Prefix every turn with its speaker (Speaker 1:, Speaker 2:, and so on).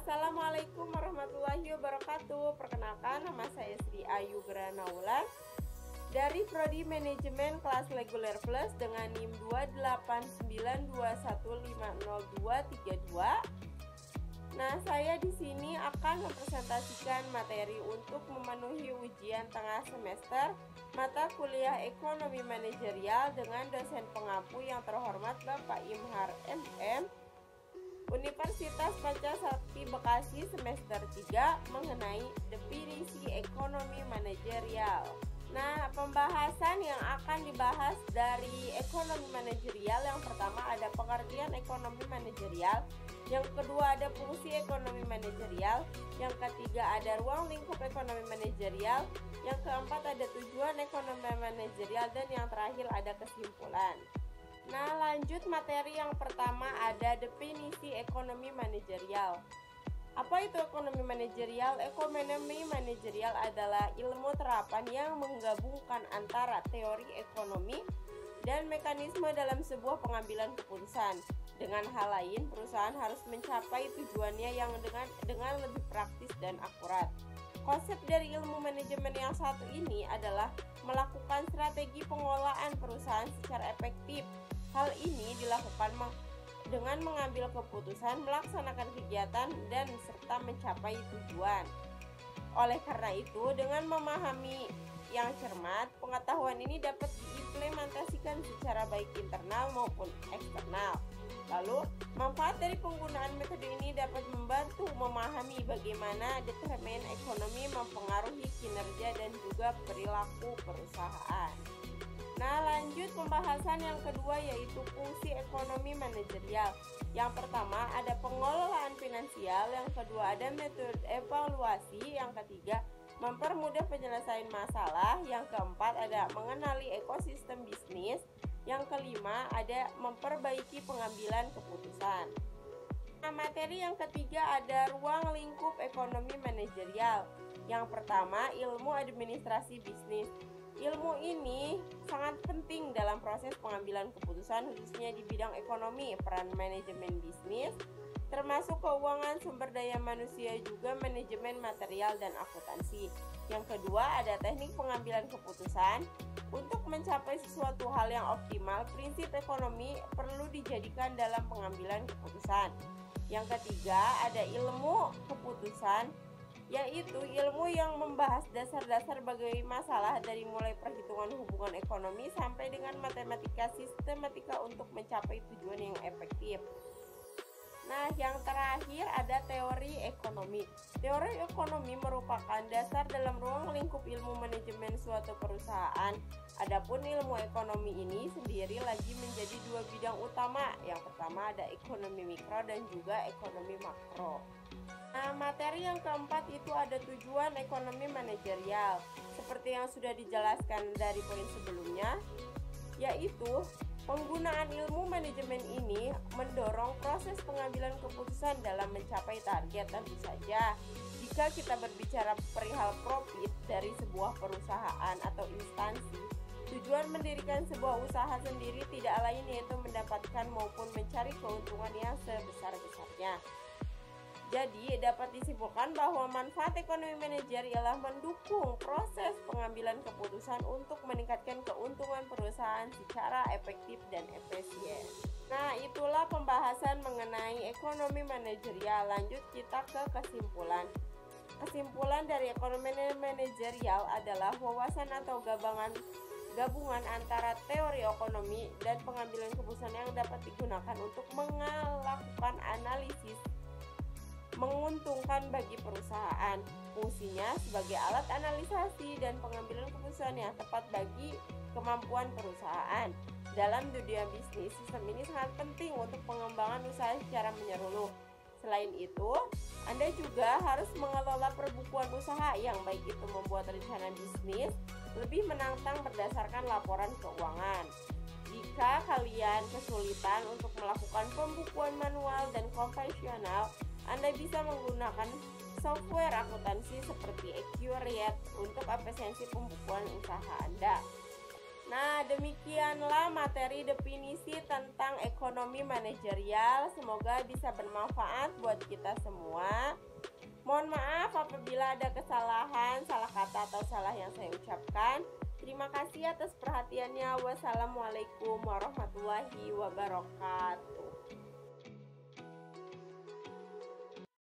Speaker 1: Assalamualaikum warahmatullahi wabarakatuh. Perkenalkan, nama saya Sri Ayu Granaulan dari Prodi Manajemen kelas reguler plus dengan NIM 28921502232. Nah, saya di sini akan mempresentasikan materi untuk memenuhi ujian tengah semester mata kuliah Ekonomi Manajerial dengan dosen pengampu yang terhormat Bapak Imhar MM, Universitas Pancasakti Bekasi semester 3 mengenai definisi ekonomi manajerial. Nah, pembahasan yang akan dibahas dari ekonomi manajerial, yang pertama ada pengertian ekonomi manajerial, yang kedua ada fungsi ekonomi manajerial, yang ketiga ada ruang lingkup ekonomi manajerial, yang keempat ada tujuan ekonomi manajerial, dan yang terakhir ada kesimpulan. Nah, lanjut materi yang pertama ada definisi ekonomi manajerial. Apa itu ekonomi manajerial? Ekonomi manajerial adalah ilmu terapan yang menggabungkan antara teori ekonomi dan mekanisme dalam sebuah pengambilan keputusan. Dengan hal lain, perusahaan harus mencapai tujuannya yang dengan lebih praktis dan akurat. Konsep dari ilmu manajemen yang satu ini adalah melakukan strategi pengelolaan perusahaan secara efektif. Hal ini dilakukan dengan mengambil keputusan, melaksanakan kegiatan, dan serta mencapai tujuan. Oleh karena itu, dengan memahami yang cermat, pengetahuan ini dapat diimplementasikan secara baik internal maupun eksternal. Lalu, manfaat dari penggunaan metode ini dapat membantu memahami bagaimana determin ekonomi mempengaruhi kinerja dan juga perilaku perusahaan. Nah, lanjut pembahasan yang kedua yaitu fungsi ekonomi manajerial. Yang pertama ada pengelolaan finansial, yang kedua ada metode evaluasi, yang ketiga mempermudah penyelesaian masalah, yang keempat ada mengenali ekosistem bisnis, yang kelima ada memperbaiki pengambilan keputusan. Nah, materi yang ketiga ada ruang lingkup ekonomi manajerial. Yang pertama ilmu administrasi bisnis. Ilmu ini sangat penting dalam proses pengambilan keputusan khususnya di bidang ekonomi, peran manajemen bisnis, termasuk keuangan, sumber daya manusia, juga manajemen material dan akuntansi. Yang kedua ada teknik pengambilan keputusan. Untuk mencapai sesuatu hal yang optimal, prinsip ekonomi perlu dijadikan dalam pengambilan keputusan. Yang ketiga ada ilmu keputusan, yaitu ilmu yang membahas dasar-dasar berbagai masalah dari mulai perhitungan hubungan ekonomi sampai dengan matematika sistematika untuk mencapai tujuan yang efektif. Nah, yang terakhir ada teori ekonomi. Teori ekonomi merupakan dasar dalam ruang lingkup ilmu manajemen suatu perusahaan. Adapun ilmu ekonomi ini sendiri lagi menjadi dua bidang utama. Yang pertama ada ekonomi mikro dan juga ekonomi makro. Nah, materi yang keempat itu ada tujuan ekonomi manajerial. Seperti yang sudah dijelaskan dari poin sebelumnya, yaitu penggunaan ilmu manajemen ini mendorong proses pengambilan keputusan dalam mencapai target. Tentu saja, jika kita berbicara perihal profit dari sebuah perusahaan atau instansi, tujuan mendirikan sebuah usaha sendiri tidak lain yaitu mendapatkan maupun mencari keuntungan yang sebesar-besarnya. Jadi, dapat disimpulkan bahwa manfaat ekonomi manajer ialah mendukung proses pengambilan keputusan untuk meningkatkan keuntungan perusahaan secara efektif dan efisien. Nah, itulah pembahasan mengenai ekonomi manajerial. Lanjut kita ke kesimpulan. Kesimpulan dari ekonomi manajerial adalah wawasan atau gabungan antara teori ekonomi dan pengambilan keputusan yang dapat digunakan untuk melakukan analisis menguntungkan bagi perusahaan. Fungsinya sebagai alat analisasi dan pengambilan keputusan yang tepat bagi kemampuan perusahaan. Dalam dunia bisnis, sistem ini sangat penting untuk pengembangan usaha secara menyeluruh. Selain itu, Anda juga harus mengelola perbukuan usaha yang baik itu membuat rencana bisnis lebih menantang berdasarkan laporan keuangan. Jika kalian kesulitan untuk melakukan pembukuan manual dan konvensional, Anda bisa menggunakan software akuntansi seperti Accurate untuk efisiensi pembukuan usaha Anda. Nah, demikianlah materi definisi tentang ekonomi manajerial. Semoga bisa bermanfaat buat kita semua. Mohon maaf apabila ada kesalahan, salah kata atau salah yang saya ucapkan. Terima kasih atas perhatiannya. Wassalamualaikum warahmatullahi wabarakatuh.